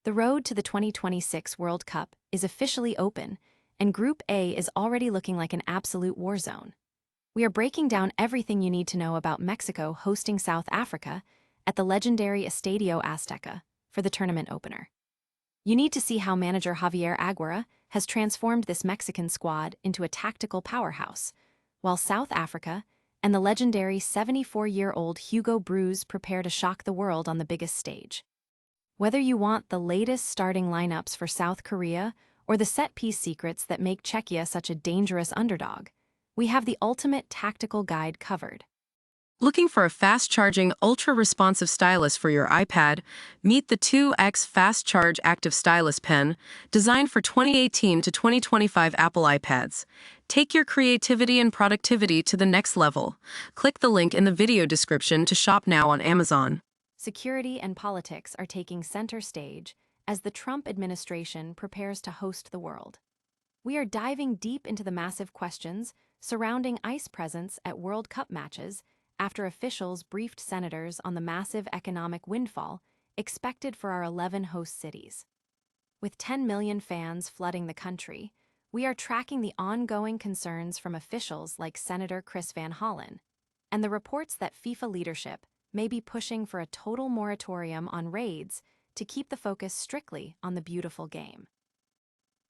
The road to the 2026 World Cup is officially open, and Group A is already looking like an absolute war zone. We are breaking down everything you need to know about Mexico hosting South Africa at the legendary Estadio Azteca for the tournament opener. You need to see how manager Javier Aguirre has transformed this Mexican squad into a tactical powerhouse, while South Africa and the legendary 74-year-old Hugo prepare to shock the world on the biggest stage. Whether you want the latest starting lineups for South Korea or the set-piece secrets that make Czechia such a dangerous underdog, we have the ultimate tactical guide covered. Looking for a fast-charging, ultra-responsive stylus for your iPad? Meet the 2X Fast Charge Active Stylus Pen, designed for 2018 to 2025 Apple iPads. Take your creativity and productivity to the next level. Click the link in the video description to shop now on Amazon. Security and politics are taking center stage as the Trump administration prepares to host the world. We are diving deep into the massive questions surrounding ICE presence at World Cup matches after officials briefed senators on the massive economic windfall expected for our 11 host cities. With 10 million fans flooding the country, we are tracking the ongoing concerns from officials like Senator Chris Van Hollen and the reports that FIFA leadership may be pushing for a total moratorium on raids to keep the focus strictly on the beautiful game.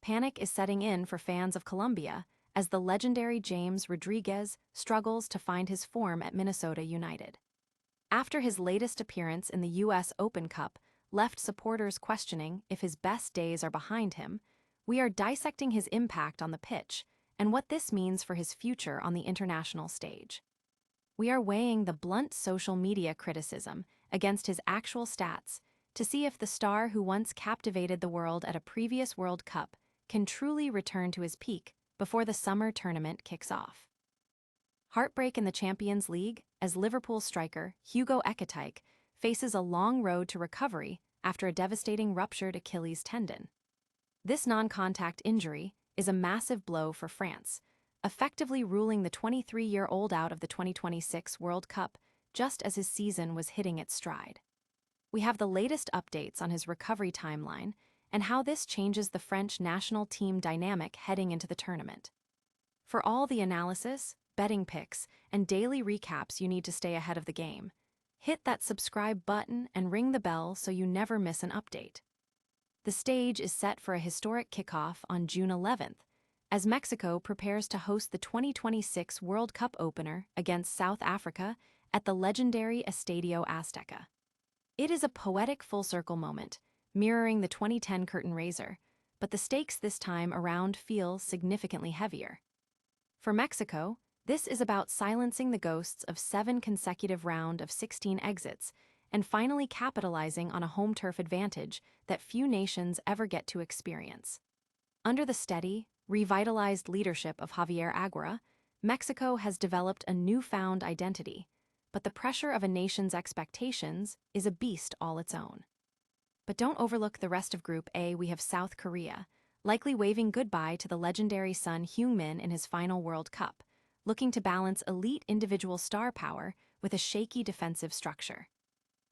Panic is setting in for fans of Colombia as the legendary James Rodriguez struggles to find his form at Minnesota United. After his latest appearance in the U.S. Open Cup left supporters questioning if his best days are behind him, we are dissecting his impact on the pitch and what this means for his future on the international stage. We are weighing the blunt social media criticism against his actual stats to see if the star who once captivated the world at a previous World Cup can truly return to his peak before the summer tournament kicks off. Heartbreak in the Champions League as Liverpool striker Hugo Ekitike faces a long road to recovery after a devastating ruptured Achilles tendon. This non-contact injury is a massive blow for France, effectively ruling the 23-year-old out of the 2026 World Cup just as his season was hitting its stride. We have the latest updates on his recovery timeline and how this changes the French national team dynamic heading into the tournament. For all the analysis, betting picks, and daily recaps you need to stay ahead of the game, hit that subscribe button and ring the bell so you never miss an update. The stage is set for a historic kickoff on June 11th, as Mexico prepares to host the 2026 World Cup opener against South Africa at the legendary Estadio Azteca. It is a poetic full-circle moment, mirroring the 2010 curtain raiser, but the stakes this time around feel significantly heavier. For Mexico, this is about silencing the ghosts of 7 consecutive round of 16 exits and finally capitalizing on a home turf advantage that few nations ever get to experience. Under the steady, revitalized leadership of Javier Aguirre, Mexico has developed a newfound identity, but the pressure of a nation's expectations is a beast all its own. But don't overlook the rest of Group A. We have South Korea, likely waving goodbye to the legendary Son Heung-min in his final World Cup, looking to balance elite individual star power with a shaky defensive structure.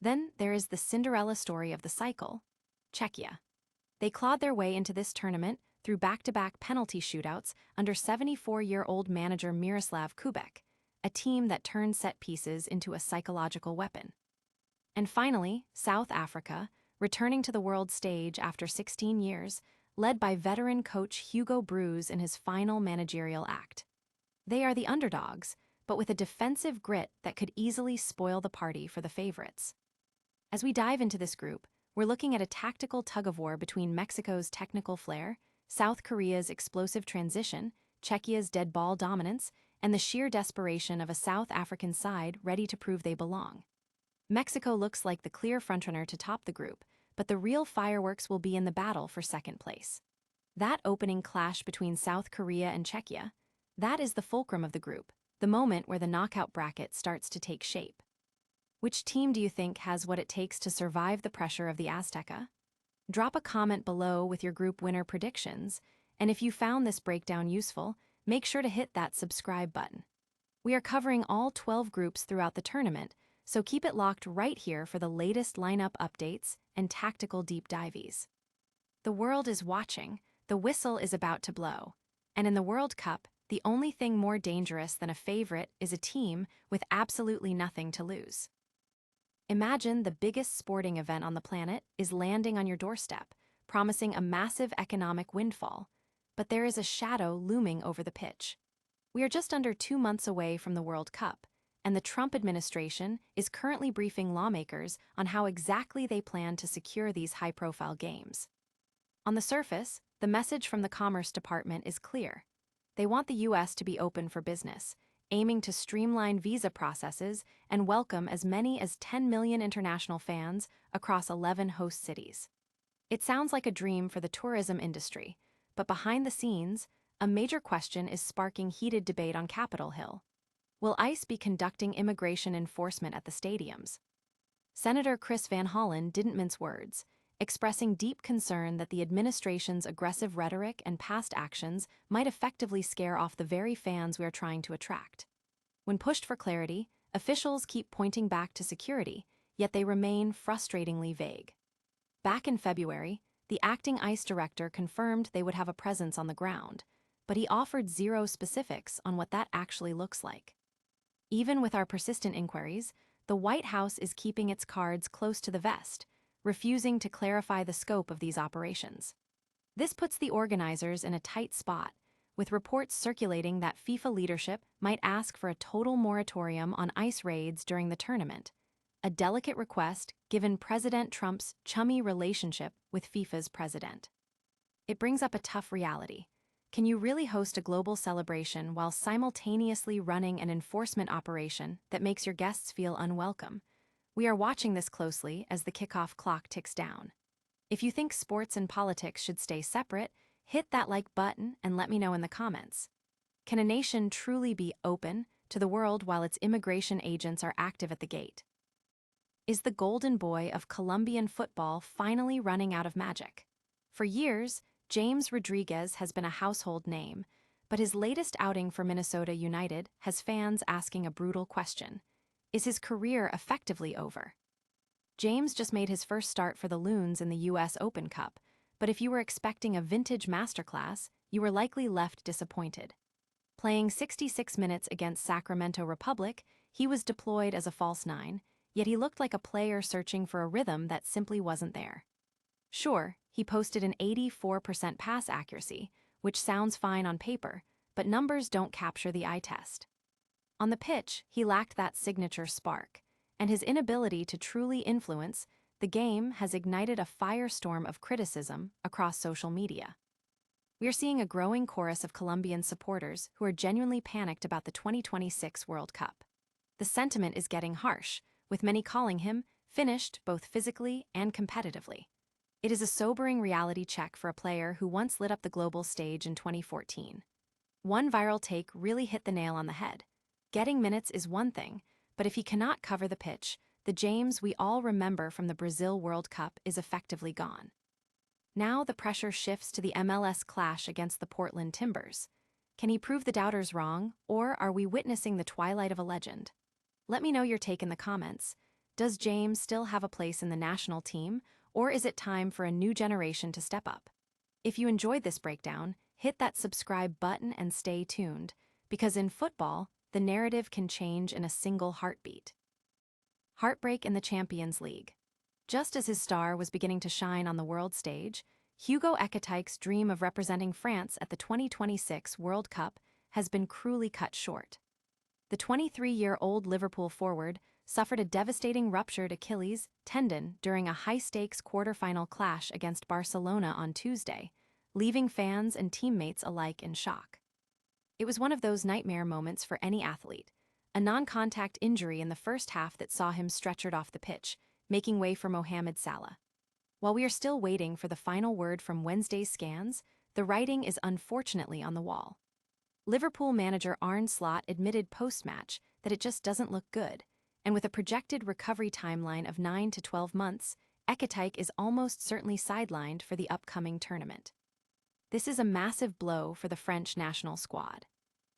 Then there is the Cinderella story of the cycle, Czechia. They clawed their way into this tournament through back-to-back penalty shootouts under 74-year-old manager Miroslav Kubek, a team that turned set pieces into a psychological weapon. And finally, South Africa, returning to the world stage after 16 years, led by veteran coach Hugo in his final managerial act. They are the underdogs, but with a defensive grit that could easily spoil the party for the favorites. As we dive into this group, we're looking at a tactical tug-of-war between Mexico's technical flair, South Korea's explosive transition, Czechia's dead ball dominance, and the sheer desperation of a South African side ready to prove they belong. Mexico looks like the clear frontrunner to top the group, but the real fireworks will be in the battle for second place. That opening clash between South Korea and Czechia, that is the fulcrum of the group, the moment where the knockout bracket starts to take shape. Which team do you think has what it takes to survive the pressure of the Azteca? Drop a comment below with your group winner predictions, and if you found this breakdown useful, make sure to hit that subscribe button. We are covering all 12 groups throughout the tournament, so keep it locked right here for the latest lineup updates and tactical deep dives. The world is watching, the whistle is about to blow. And in the World Cup, the only thing more dangerous than a favorite is a team with absolutely nothing to lose. Imagine the biggest sporting event on the planet is landing on your doorstep, promising a massive economic windfall, but there is a shadow looming over the pitch. We are just under 2 months away from the World Cup, and the Trump administration is currently briefing lawmakers on how exactly they plan to secure these high-profile games. On the surface, the message from the Commerce Department is clear. They want the U.S. to be open for business, aiming to streamline visa processes and welcome as many as 10 million international fans across 11 host cities. It sounds like a dream for the tourism industry, but behind the scenes, a major question is sparking heated debate on Capitol Hill. Will ICE be conducting immigration enforcement at the stadiums? Senator Chris Van Hollen didn't mince words, expressing deep concern that the administration's aggressive rhetoric and past actions might effectively scare off the very fans we are trying to attract. When pushed for clarity, officials keep pointing back to security, yet they remain frustratingly vague. Back in February, the acting ICE director confirmed they would have a presence on the ground, but he offered zero specifics on what that actually looks like. Even with our persistent inquiries, the White House is keeping its cards close to the vest, refusing to clarify the scope of these operations. This puts the organizers in a tight spot, with reports circulating that FIFA leadership might ask for a total moratorium on ICE raids during the tournament, a delicate request given President Trump's chummy relationship with FIFA's president. It brings up a tough reality. Can you really host a global celebration while simultaneously running an enforcement operation that makes your guests feel unwelcome? We are watching this closely as the kickoff clock ticks down. If you think sports and politics should stay separate, hit that like button and let me know in the comments. Can a nation truly be open to the world while its immigration agents are active at the gate? Is the golden boy of Colombian football finally running out of magic? For years, James Rodriguez has been a household name, but his latest outing for Minnesota United has fans asking a brutal question. Is his career effectively over? James just made his first start for the Loons in the U.S. Open Cup, but if you were expecting a vintage masterclass, you were likely left disappointed. Playing 66 minutes against Sacramento Republic, he was deployed as a false nine, yet he looked like a player searching for a rhythm that simply wasn't there. Sure, he posted an 84% pass accuracy, which sounds fine on paper, but numbers don't capture the eye test. On the pitch, he lacked that signature spark, and his inability to truly influence the game has ignited a firestorm of criticism across social media. We are seeing a growing chorus of Colombian supporters who are genuinely panicked about the 2026 World Cup. The sentiment is getting harsh, with many calling him finished both physically and competitively. It is a sobering reality check for a player who once lit up the global stage in 2014. One viral take really hit the nail on the head. Getting minutes is one thing, but if he cannot cover the pitch, the James we all remember from the Brazil World Cup is effectively gone. Now the pressure shifts to the MLS clash against the Portland Timbers. Can he prove the doubters wrong, or are we witnessing the twilight of a legend? Let me know your take in the comments. Does James still have a place in the national team, or is it time for a new generation to step up? If you enjoyed this breakdown, hit that subscribe button and stay tuned, because in football, the narrative can change in a single heartbeat. Heartbreak in the Champions League. Just as his star was beginning to shine on the world stage, Hugo Ekitike's dream of representing France at the 2026 World Cup has been cruelly cut short. The 23-year-old Liverpool forward suffered a devastating ruptured Achilles tendon during a high-stakes quarter-final clash against Barcelona on Tuesday, leaving fans and teammates alike in shock. It was one of those nightmare moments for any athlete, a non-contact injury in the first half that saw him stretchered off the pitch, making way for Mohamed Salah. While we are still waiting for the final word from Wednesday's scans, the writing is unfortunately on the wall. Liverpool manager Arne Slot admitted post-match that it just doesn't look good, and with a projected recovery timeline of 9 to 12 months, Ekitike is almost certainly sidelined for the upcoming tournament. This is a massive blow for the French national squad.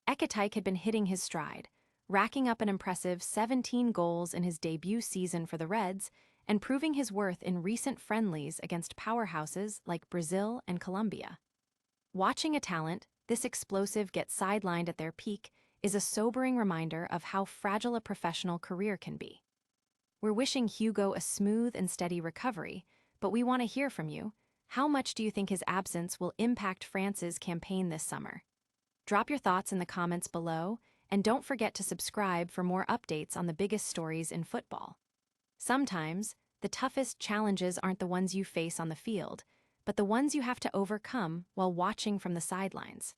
Ekitike had been hitting his stride, racking up an impressive 17 goals in his debut season for the Reds, and proving his worth in recent friendlies against powerhouses like Brazil and Colombia. Watching a talent this explosive get sidelined at their peak is a sobering reminder of how fragile a professional career can be. We're wishing Hugo a smooth and steady recovery, but we want to hear from you. How much do you think his absence will impact France's campaign this summer? Drop your thoughts in the comments below, and don't forget to subscribe for more updates on the biggest stories in football. Sometimes, the toughest challenges aren't the ones you face on the field, but the ones you have to overcome while watching from the sidelines.